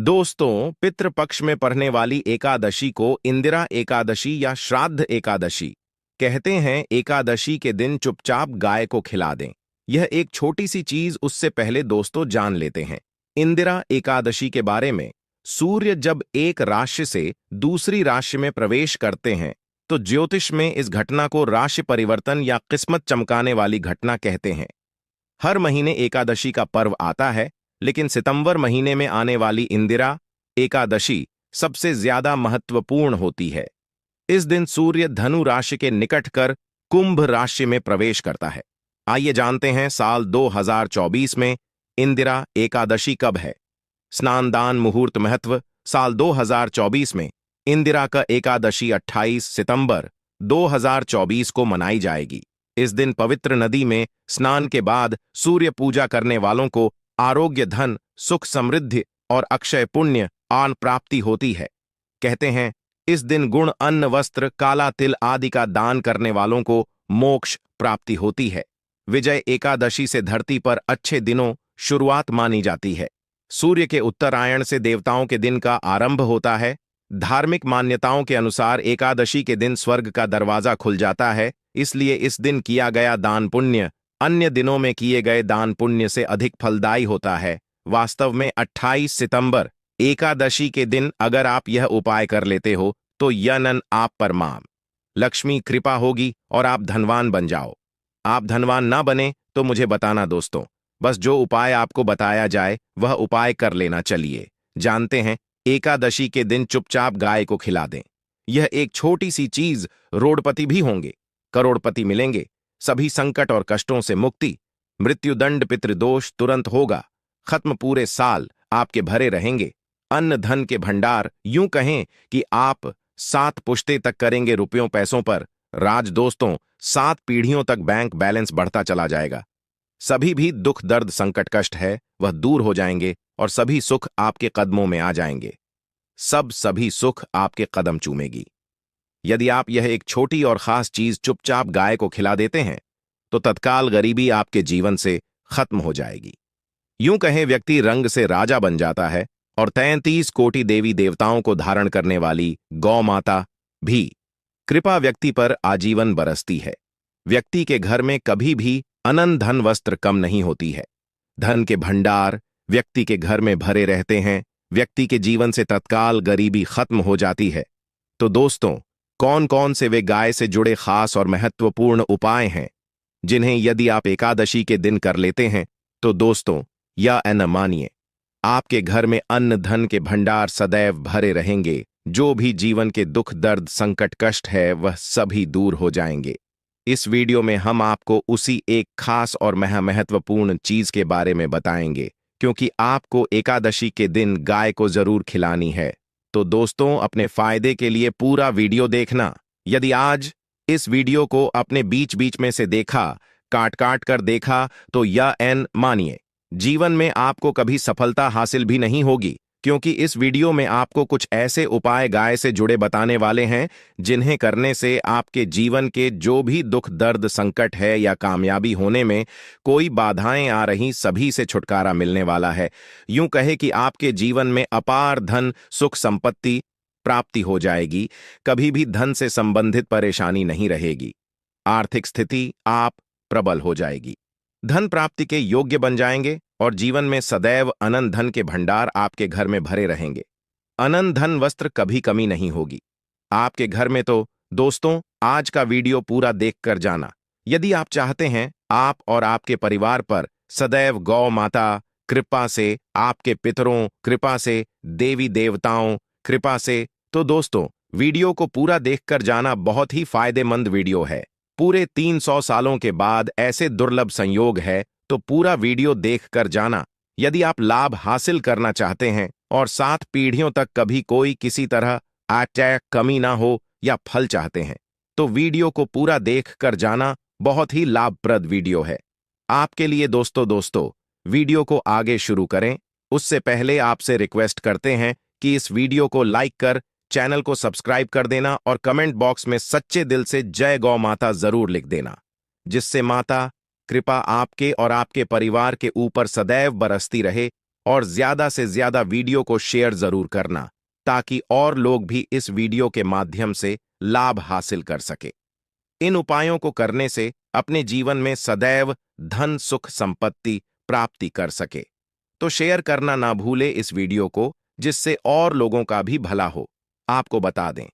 दोस्तों, पितृपक्ष में पड़ने वाली एकादशी को इंदिरा एकादशी या श्राद्ध एकादशी कहते हैं। एकादशी के दिन चुपचाप गाय को खिला दें। यह एक छोटी सी चीज, उससे पहले दोस्तों जान लेते हैं इंदिरा एकादशी के बारे में। सूर्य जब एक राशि से दूसरी राशि में प्रवेश करते हैं तो ज्योतिष में इस घटना को राशि परिवर्तन या किस्मत चमकाने वाली घटना कहते हैं। हर महीने एकादशी का पर्व आता है, लेकिन सितंबर महीने में आने वाली इंदिरा एकादशी सबसे ज्यादा महत्वपूर्ण होती है। इस दिन सूर्य धनु राशि के निकट कर कुंभ राशि में प्रवेश करता है। आइए जानते हैं साल 2024 में इंदिरा एकादशी कब है। स्नान दान मुहूर्त महत्व। साल 2024 में इंदिरा का एकादशी 28 सितंबर 2024 को मनाई जाएगी। इस दिन पवित्र नदी में स्नान के बाद सूर्य पूजा करने वालों को आरोग्य, धन, सुख, समृद्धि और अक्षय पुण्य आन प्राप्ति होती है। कहते हैं इस दिन गुण, अन्न, वस्त्र, काला तिल आदि का दान करने वालों को मोक्ष प्राप्ति होती है। विजय एकादशी से धरती पर अच्छे दिनों शुरुआत मानी जाती है। सूर्य के उत्तरायण से देवताओं के दिन का आरंभ होता है। धार्मिक मान्यताओं के अनुसार एकादशी के दिन स्वर्ग का दरवाजा खुल जाता है, इसलिए इस दिन किया गया दान पुण्य अन्य दिनों में किए गए दान पुण्य से अधिक फलदायी होता है। वास्तव में 28 सितंबर एकादशी के दिन अगर आप यह उपाय कर लेते हो तो यनन आप पर मां लक्ष्मी कृपा होगी और आप धनवान बन जाओ। आप धनवान ना बने तो मुझे बताना दोस्तों, बस जो उपाय आपको बताया जाए वह उपाय कर लेना। चलिए जानते हैं। एकादशी के दिन चुपचाप गाय को खिला दें। यह एक छोटी सी चीज, रोडपति भी होंगे, करोड़पति मिलेंगे, सभी संकट और कष्टों से मुक्ति, मृत्युदंड पितृदोष तुरंत होगा खत्म, पूरे साल आपके भरे रहेंगे अन्न धन के भंडार। यूं कहें कि आप 7 पुश्ते तक करेंगे रुपयों पैसों पर राज। दोस्तों, 7 पीढ़ियों तक बैंक बैलेंस बढ़ता चला जाएगा। सभी भी दुख, दर्द, संकट, कष्ट है वह दूर हो जाएंगे और सभी सुख आपके कदमों में आ जाएंगे। सभी सुख आपके कदम चूमेगी। यदि आप यह एक छोटी और खास चीज चुपचाप गाय को खिला देते हैं तो तत्काल गरीबी आपके जीवन से खत्म हो जाएगी। यूं कहें व्यक्ति रंग से राजा बन जाता है और 33 कोटि देवी देवताओं को धारण करने वाली गौ माता भी कृपा व्यक्ति पर आजीवन बरसती है। व्यक्ति के घर में कभी भी अनंत धन वस्त्र कम नहीं होती है। धन के भंडार व्यक्ति के घर में भरे रहते हैं। व्यक्ति के जीवन से तत्काल गरीबी खत्म हो जाती है। तो दोस्तों, कौन कौन से वे गाय से जुड़े खास और महत्वपूर्ण उपाय हैं जिन्हें यदि आप एकादशी के दिन कर लेते हैं तो दोस्तों या न मानिए, आपके घर में अन्न धन के भंडार सदैव भरे रहेंगे। जो भी जीवन के दुख, दर्द, संकट, कष्ट है वह सभी दूर हो जाएंगे। इस वीडियो में हम आपको उसी एक खास और महत्वपूर्ण चीज के बारे में बताएंगे, क्योंकि आपको एकादशी के दिन गाय को जरूर खिलानी है। तो दोस्तों, अपने फायदे के लिए पूरा वीडियो देखना। यदि आज इस वीडियो को अपने बीच बीच में से देखा, काट काट कर देखा, तो या एन मानिए जीवन में आपको कभी सफलता हासिल भी नहीं होगी, क्योंकि इस वीडियो में आपको कुछ ऐसे उपाय गाय से जुड़े बताने वाले हैं जिन्हें करने से आपके जीवन के जो भी दुख, दर्द, संकट है या कामयाबी होने में कोई बाधाएं आ रही, सभी से छुटकारा मिलने वाला है। यूं कहे कि आपके जीवन में अपार धन, सुख, संपत्ति प्राप्ति हो जाएगी। कभी भी धन से संबंधित परेशानी नहीं रहेगी। आर्थिक स्थिति आप प्रबल हो जाएगी। धन प्राप्ति के योग्य बन जाएंगे और जीवन में सदैव अनंत धन के भंडार आपके घर में भरे रहेंगे। अनंत धन, वस्त्र कभी कमी नहीं होगी आपके घर में। तो दोस्तों, आज का वीडियो पूरा देखकर जाना। यदि आप चाहते हैं आप और आपके परिवार पर सदैव गौ माता कृपा से, आपके पितरों कृपा से, देवी देवताओं कृपा से, तो दोस्तों वीडियो को पूरा देखकर जाना। बहुत ही फायदेमंद वीडियो है। पूरे 300 सालों के बाद ऐसे दुर्लभ संयोग है, तो पूरा वीडियो देखकर जाना। यदि आप लाभ हासिल करना चाहते हैं और 7 पीढ़ियों तक कभी कोई किसी तरह अटैक, कमी ना हो या फल चाहते हैं, तो वीडियो को पूरा देखकर जाना। बहुत ही लाभप्रद वीडियो है आपके लिए। दोस्तों वीडियो को आगे शुरू करें उससे पहले आपसे रिक्वेस्ट करते हैं कि इस वीडियो को लाइक कर चैनल को सब्सक्राइब कर देना और कमेंट बॉक्स में सच्चे दिल से जय गौ माता जरूर लिख देना, जिससे माता कृपा आपके और आपके परिवार के ऊपर सदैव बरसती रहे और ज्यादा से ज्यादा वीडियो को शेयर जरूर करना, ताकि और लोग भी इस वीडियो के माध्यम से लाभ हासिल कर सके। इन उपायों को करने से अपने जीवन में सदैव धन सुख संपत्ति प्राप्ति कर सके। तो शेयर करना ना भूले इस वीडियो को, जिससे और लोगों का भी भला हो। आपको बता दें,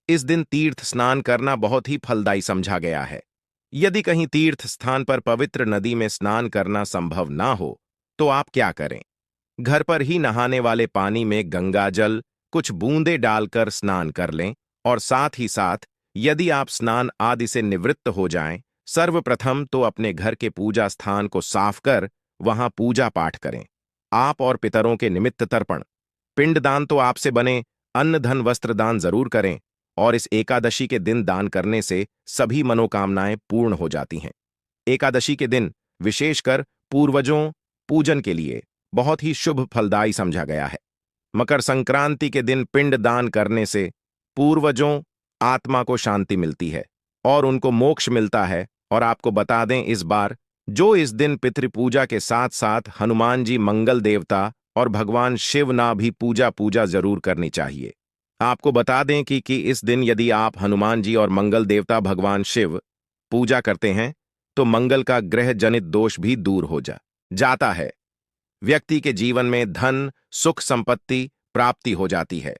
इस दिन तीर्थ स्नान करना बहुत ही फलदायी समझा गया है। यदि कहीं तीर्थ स्थान पर पवित्र नदी में स्नान करना संभव ना हो, तो आप क्या करें? घर पर ही नहाने वाले पानी में गंगा जल कुछ बूंदे डालकर स्नान कर लें, और साथ ही साथ यदि आप स्नान आदि से निवृत्त हो जाएं, सर्वप्रथम तो अपने घर के पूजा स्थान को साफ कर वहां पूजा पाठ करें। आप और पितरों के निमित्त तर्पण, पिंडदान तो आपसे बने अन्न धन वस्त्र दान जरूर करें, और इस एकादशी के दिन दान करने से सभी मनोकामनाएं पूर्ण हो जाती हैं। एकादशी के दिन विशेषकर पूर्वजों पूजन के लिए बहुत ही शुभ फलदायी समझा गया है। मकर संक्रांति के दिन पिंड दान करने से पूर्वजों आत्मा को शांति मिलती है और उनको मोक्ष मिलता है। और आपको बता दें, इस बार जो इस दिन पितृपूजा के साथ साथ हनुमान जी मंगल देवता और भगवान शिव ना भी पूजा जरूर करनी चाहिए। आपको बता दें कि इस दिन यदि आप हनुमान जी और मंगल देवता भगवान शिव पूजा करते हैं, तो मंगल का ग्रह जनित दोष भी दूर हो जाता है। व्यक्ति के जीवन में धन सुख संपत्ति प्राप्ति हो जाती है,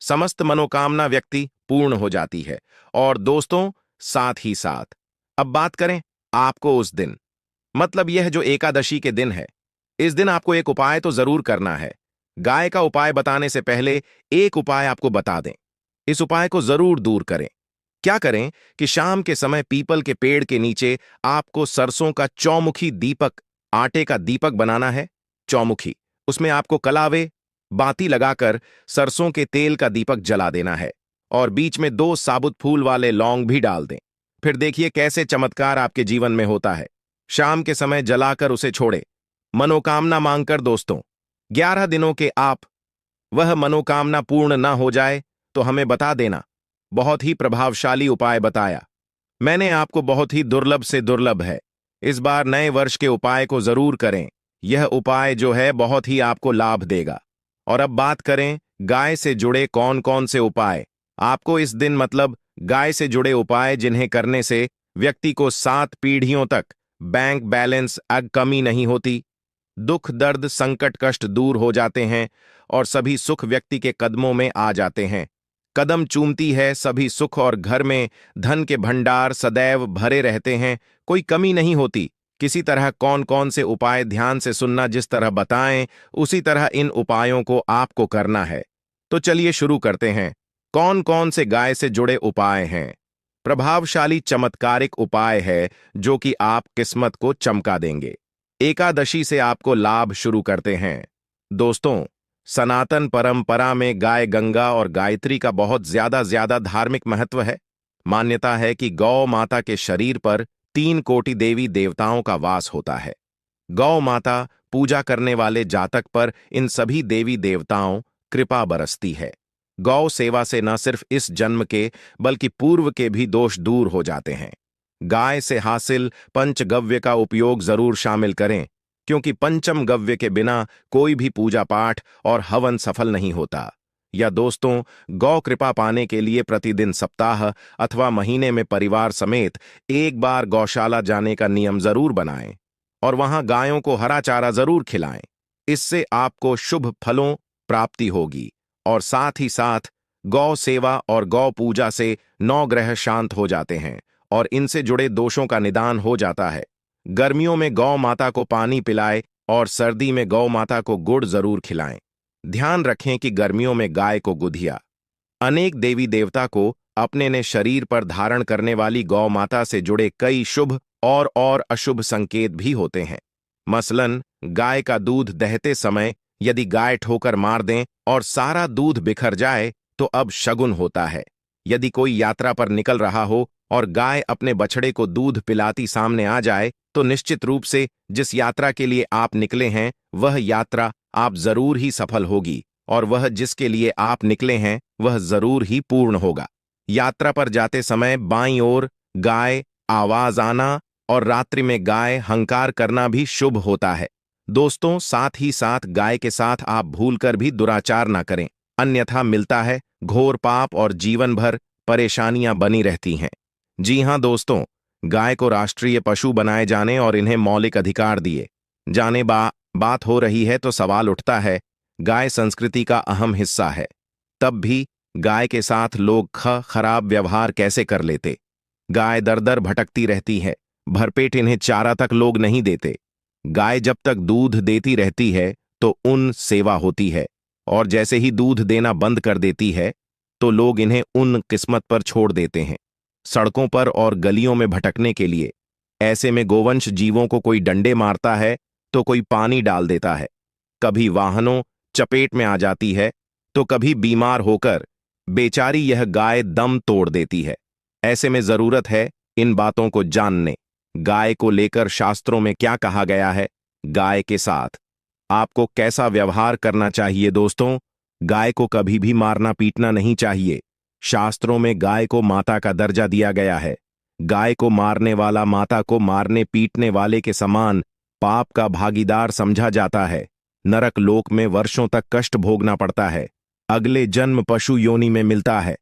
समस्त मनोकामना व्यक्ति पूर्ण हो जाती है। और दोस्तों, साथ ही साथ अब बात करें आपको उस दिन, मतलब यह जो एकादशी के दिन है, इस दिन आपको एक उपाय तो जरूर करना है। गाय का उपाय बताने से पहले एक उपाय आपको बता दें, इस उपाय को जरूर दूर करें। क्या करें कि शाम के समय पीपल के पेड़ के नीचे आपको सरसों का चौमुखी दीपक, आटे का दीपक बनाना है। चौमुखी, उसमें आपको कलावे बाती लगाकर सरसों के तेल का दीपक जला देना है, और बीच में 2 साबुत फूल वाले लौंग भी डाल दें। फिर देखिए कैसे चमत्कार आपके जीवन में होता है। शाम के समय जलाकर उसे छोड़े, मनोकामना मांगकर। दोस्तों, 11 दिनों के आप वह मनोकामना पूर्ण ना हो जाए तो हमें बता देना। बहुत ही प्रभावशाली उपाय बताया मैंने आपको, बहुत ही दुर्लभ से दुर्लभ है। इस बार नए वर्ष के उपाय को जरूर करें, यह उपाय जो है बहुत ही आपको लाभ देगा। और अब बात करें गाय से जुड़े कौन कौन से उपाय आपको इस दिन, मतलब गाय से जुड़े उपाय जिन्हें करने से व्यक्ति को 7 पीढ़ियों तक बैंक बैलेंस कमी नहीं होती, दुख दर्द संकट कष्ट दूर हो जाते हैं, और सभी सुख व्यक्ति के कदमों में आ जाते हैं। कदम चूमती है सभी सुख, और घर में धन के भंडार सदैव भरे रहते हैं, कोई कमी नहीं होती। किसी तरह कौन कौन से उपाय ध्यान से सुनना, जिस तरह बताएं उसी तरह इन उपायों को आपको करना है। तो चलिए शुरू करते हैं। कौन कौन से गाय से जुड़े उपाय हैं? प्रभावशाली चमत्कारिक उपाय है जो कि आप किस्मत को चमका देंगे। एकादशी से आपको लाभ शुरू करते हैं। दोस्तों, सनातन परंपरा में गाय गंगा और गायत्री का बहुत ज्यादा धार्मिक महत्व है। मान्यता है कि गौ माता के शरीर पर 3 कोटि देवी देवताओं का वास होता है। गौ माता पूजा करने वाले जातक पर इन सभी देवी देवताओं कृपा बरसती है। गौ सेवा से न सिर्फ इस जन्म के बल्कि पूर्व के भी दोष दूर हो जाते हैं। गाय से हासिल पंचगव्य का उपयोग जरूर शामिल करें, क्योंकि पंचम गव्य के बिना कोई भी पूजा पाठ और हवन सफल नहीं होता। या दोस्तों, गौ कृपा पाने के लिए प्रतिदिन सप्ताह अथवा महीने में परिवार समेत एक बार गौशाला जाने का नियम जरूर बनाएं, और वहां गायों को हरा चारा जरूर खिलाएं। इससे आपको शुभ फलों प्राप्ति होगी, और साथ ही साथ गौ सेवा और गौ पूजा से 9 ग्रह शांत हो जाते हैं और इनसे जुड़े दोषों का निदान हो जाता है। गर्मियों में गौ माता को पानी पिलाएं, और सर्दी में गौ माता को गुड़ जरूर खिलाएं। ध्यान रखें कि गर्मियों में गाय को गुधिया। अनेक देवी देवता को अपने ने शरीर पर धारण करने वाली गौ माता से जुड़े कई शुभ और अशुभ संकेत भी होते हैं। मसलन, गाय का दूध दहते समय यदि गाय ठोकर मार दें और सारा दूध बिखर जाए तो अब शगुन होता है। यदि कोई यात्रा पर निकल रहा हो और गाय अपने बछड़े को दूध पिलाती सामने आ जाए, तो निश्चित रूप से जिस यात्रा के लिए आप निकले हैं वह यात्रा आप जरूर ही सफल होगी, और वह जिसके लिए आप निकले हैं वह जरूर ही पूर्ण होगा। यात्रा पर जाते समय बाईं ओर गाय आवाज आना और रात्रि में गाय हंकार करना भी शुभ होता है। दोस्तों, साथ ही साथ गाय के साथ आप भूलकर भी दुराचार ना करें, अन्यथा मिलता है घोर पाप और जीवन भर परेशानियां बनी रहती हैं। जी हां दोस्तों, गाय को राष्ट्रीय पशु बनाए जाने और इन्हें मौलिक अधिकार दिए जाने बात हो रही है तो सवाल उठता है, गाय संस्कृति का अहम हिस्सा है, तब भी गाय के साथ लोग खराब व्यवहार कैसे कर लेते। गाय दर दर भटकती रहती है, भरपेट इन्हें चारा तक लोग नहीं देते। गाय जब तक दूध देती रहती है तो उन सेवा होती है, और जैसे ही दूध देना बंद कर देती है तो लोग इन्हें उन किस्मत पर छोड़ देते हैं, सड़कों पर और गलियों में भटकने के लिए। ऐसे में गोवंश जीवों को कोई डंडे मारता है तो कोई पानी डाल देता है, कभी वाहनों चपेट में आ जाती है तो कभी बीमार होकर बेचारी यह गाय दम तोड़ देती है। ऐसे में जरूरत है इन बातों को जानने। गाय को लेकर शास्त्रों में क्या कहा गया है, गाय के साथ आपको कैसा व्यवहार करना चाहिए। दोस्तों, गाय को कभी भी मारना पीटना नहीं चाहिए। शास्त्रों में गाय को माता का दर्जा दिया गया है। गाय को मारने वाला माता को मारने पीटने वाले के समान पाप का भागीदार समझा जाता है। नरक लोक में वर्षों तक कष्ट भोगना पड़ता है, अगले जन्म पशु योनि में मिलता है।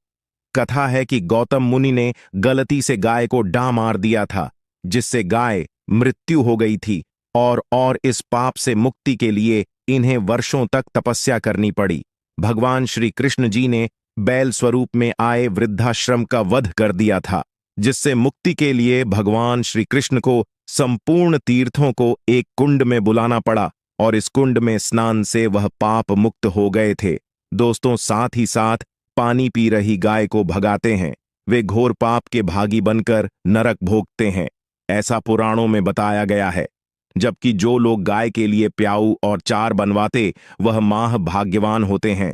कथा है कि गौतम मुनि ने गलती से गाय को डा मार दिया था, जिससे गाय मृत्यु हो गई थी, और इस पाप से मुक्ति के लिए इन्हें वर्षों तक तपस्या करनी पड़ी। भगवान श्री कृष्ण जी ने बैल स्वरूप में आए वृद्धाश्रम का वध कर दिया था, जिससे मुक्ति के लिए भगवान श्री कृष्ण को संपूर्ण तीर्थों को एक कुंड में बुलाना पड़ा, और इस कुंड में स्नान से वह पाप मुक्त हो गए थे। दोस्तों, साथ ही साथ पानी पी रही गाय को भगाते हैं, वे घोर पाप के भागी बनकर नरक भोगते हैं, ऐसा पुराणों में बताया गया है। जबकि जो लोग गाय के लिए प्याऊ और चार बनवाते वह माह भाग्यवान होते हैं।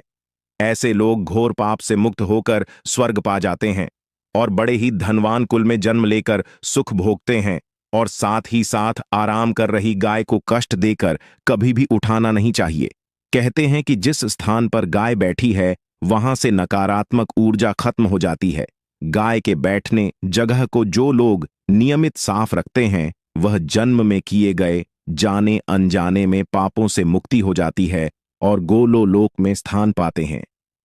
ऐसे लोग घोर पाप से मुक्त होकर स्वर्ग पा जाते हैं और बड़े ही धनवान कुल में जन्म लेकर सुख भोगते हैं। और साथ ही साथ आराम कर रही गाय को कष्ट देकर कभी भी उठाना नहीं चाहिए। कहते हैं कि जिस स्थान पर गाय बैठी है वहां से नकारात्मक ऊर्जा खत्म हो जाती है। गाय के बैठने जगह को जो लोग नियमित साफ रखते हैं वह जन्म में किए गए जाने अनजाने में पापों से मुक्ति हो जाती है और गोलो लोक में स्थान पाते हैं।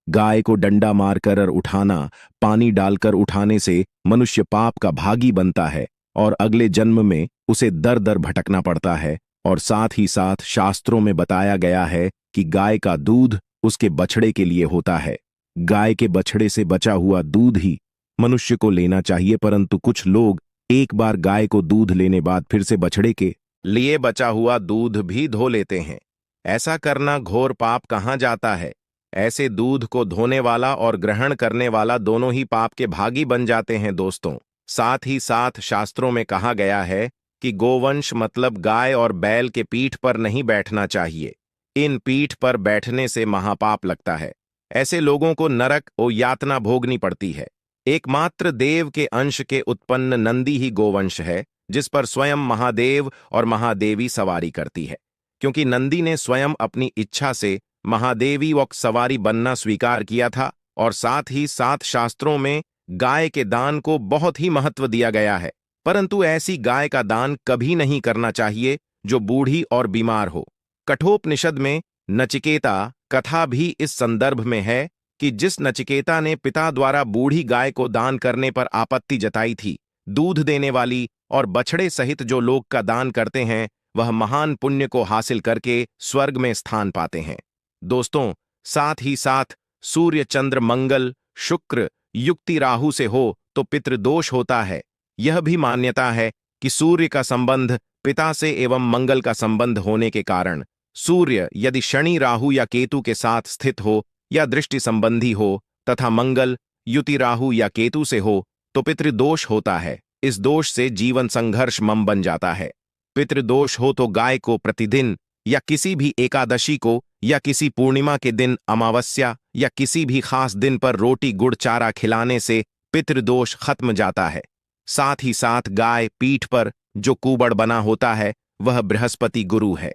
गाय को डंडा मारकर उठाना, पानी डालकर उठाने से मनुष्य पाप का भागी बनता है और अगले जन्म में उसे दर दर भटकना पड़ता है। और साथ ही साथ शास्त्रों में बताया गया है कि गाय का दूध उसके बछड़े के लिए होता है। गाय के बछड़े से बचा हुआ दूध ही मनुष्य को लेना चाहिए, परंतु कुछ लोग एक बार गाय को दूध लेने बाद फिर से बछड़े के लिए बचा हुआ दूध भी धो लेते हैं। ऐसा करना घोर पाप कहाँ जाता है। ऐसे दूध को धोने वाला और ग्रहण करने वाला दोनों ही पाप के भागी बन जाते हैं। दोस्तों, साथ ही साथ शास्त्रों में कहा गया है कि गोवंश मतलब गाय और बैल के पीठ पर नहीं बैठना चाहिए। इन पीठ पर बैठने से महापाप लगता है। ऐसे लोगों को नरक और यातना भोगनी पड़ती है। एकमात्र देव के अंश के उत्पन्न नंदी ही गोवंश है, जिस पर स्वयं महादेव और महादेवी सवारी करती है। क्योंकि नंदी ने स्वयं अपनी इच्छा से महादेवी व सवारी बनना स्वीकार किया था। और साथ ही साथ शास्त्रों में गाय के दान को बहुत ही महत्व दिया गया है, परंतु ऐसी गाय का दान कभी नहीं करना चाहिए जो बूढ़ी और बीमार हो। कठोपनिषद में नचिकेता कथा भी इस संदर्भ में है कि जिस नचिकेता ने पिता द्वारा बूढ़ी गाय को दान करने पर आपत्ति जताई थी, दूध देने वाली और बछड़े सहित जो लोग का दान करते हैं वह महान पुण्य को हासिल करके स्वर्ग में स्थान पाते हैं। दोस्तों, साथ ही साथ सूर्य चंद्र मंगल शुक्र युक्ति राहु से हो तो पितृदोष होता है। यह भी मान्यता है कि सूर्य का संबंध पिता से एवं मंगल का संबंध होने के कारण सूर्य यदि शनि राहु या केतु के साथ स्थित हो या दृष्टि संबंधी हो तथा मंगल युति राहु या केतु से हो तो पितृदोष होता है। इस दोष से जीवन संघर्ष मम बन जाता है। पितृदोष हो तो गाय को प्रतिदिन या किसी भी एकादशी को या किसी पूर्णिमा के दिन अमावस्या या किसी भी खास दिन पर रोटी गुड़ चारा खिलाने से पितृदोष खत्म जाता है। साथ ही साथ गाय पीठ पर जो कुबड़ बना होता है वह बृहस्पति गुरु है।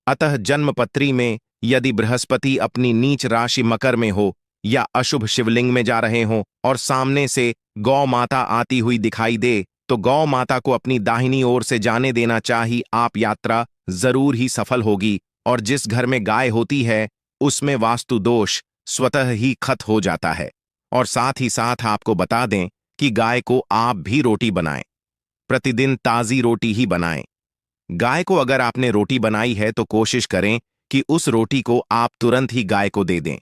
अतः जन्मपत्री में यदि बृहस्पति अपनी नीच राशि मकर में हो या अशुभ शिवलिंग में जा रहे हों और सामने से गौ माता आती हुई दिखाई दे तो गौ माता को अपनी दाहिनी ओर से जाने देना चाहिए। आप यात्रा जरूर ही सफल होगी और जिस घर में गाय होती है उसमें वास्तु दोष स्वतः ही खत्म हो जाता है। और साथ ही साथ आपको बता दें कि गाय को आप भी रोटी बनाएं, प्रतिदिन ताजी रोटी ही बनाएं। गाय को अगर आपने रोटी बनाई है तो कोशिश करें कि उस रोटी को आप तुरंत ही गाय को दे दें।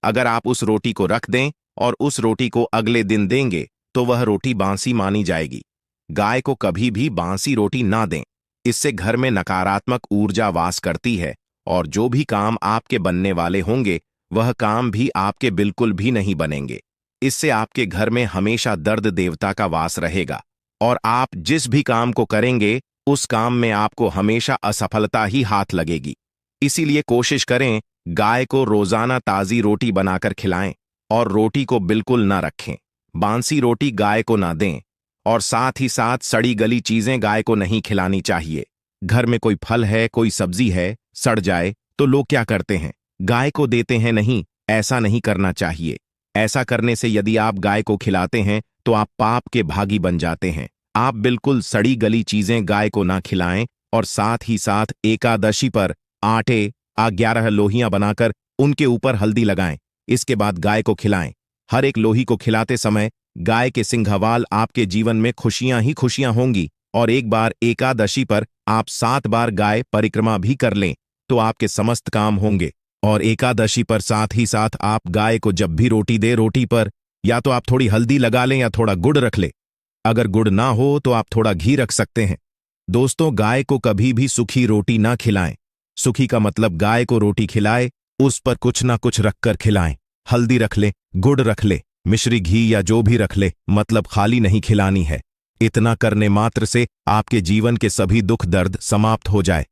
अगर आप उस रोटी को रख दें और उस रोटी को अगले दिन देंगे तो वह रोटी बासी मानी जाएगी। गाय को कभी भी बासी रोटी ना दें, इससे घर में नकारात्मक ऊर्जा वास करती है और जो भी काम आपके बनने वाले होंगे वह काम भी आपके बिल्कुल भी नहीं बनेंगे। इससे आपके घर में हमेशा दर्द देवता का वास रहेगा और आप जिस भी काम को करेंगे उस काम में आपको हमेशा असफलता ही हाथ लगेगी। इसीलिए कोशिश करें गाय को रोजाना ताजी रोटी बनाकर खिलाएं और रोटी को बिल्कुल ना रखें। बासी रोटी गाय को ना दें और साथ ही साथ सड़ी गली चीजें गाय को नहीं खिलानी चाहिए। घर में कोई फल है, कोई सब्जी है, सड़ जाए तो लोग क्या करते हैं, गाय को देते हैं। नहीं, ऐसा नहीं करना चाहिए। ऐसा करने से यदि आप गाय को खिलाते हैं तो आप पाप के भागी बन जाते हैं। आप बिल्कुल सड़ी गली चीजें गाय को ना खिलाएं और साथ ही साथ एकादशी पर आटे 11 लोहियां बनाकर उनके ऊपर हल्दी लगाएं। इसके बाद गाय को खिलाएं। हर एक लोही को खिलाते समय गाय के सिंघवाल आपके जीवन में खुशियां ही खुशियां होंगी। और एक बार एकादशी पर आप 7 बार गाय परिक्रमा भी कर लें तो आपके समस्त काम होंगे। और एकादशी पर साथ ही साथ आप गाय को जब भी रोटी दे, रोटी पर या तो आप थोड़ी हल्दी लगा लें या थोड़ा गुड़ रख लें। अगर गुड़ ना हो तो आप थोड़ा घी रख सकते हैं। दोस्तों, गाय को कभी भी सूखी रोटी ना खिलाएं। सूखी का मतलब गाय को रोटी खिलाए, उस पर कुछ ना कुछ रखकर खिलाएं। हल्दी रख ले, गुड़ रख ले, मिश्री घी या जो भी रख ले, मतलब खाली नहीं खिलानी है। इतना करने मात्र से आपके जीवन के सभी दुख दर्द समाप्त हो जाए।